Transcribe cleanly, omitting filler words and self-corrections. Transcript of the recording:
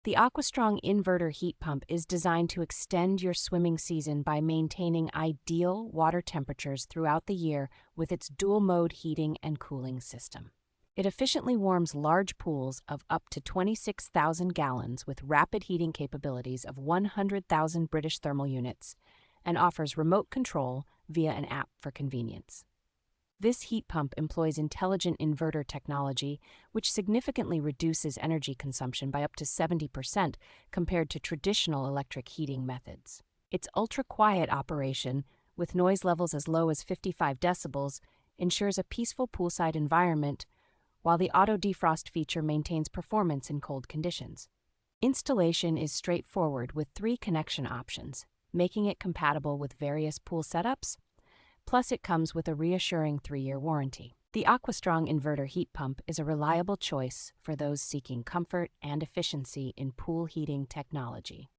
The Aquastrong Inverter Heat Pump is designed to extend your swimming season by maintaining ideal water temperatures throughout the year with its dual-mode heating and cooling system. It efficiently warms large pools of up to 26,000 gallons with rapid heating capabilities of 100,000 British thermal units and offers remote control via an app for convenience. This heat pump employs intelligent inverter technology, which significantly reduces energy consumption by up to 70% compared to traditional electric heating methods. Its ultra-quiet operation, with noise levels as low as 55 decibels, ensures a peaceful poolside environment, while the auto-defrost feature maintains performance in cold conditions. Installation is straightforward with 3 connection options, making it compatible with various pool setups. Plus, it comes with a reassuring 3-year warranty. The Aquastrong Inverter Heat Pump is a reliable choice for those seeking comfort and efficiency in pool heating technology.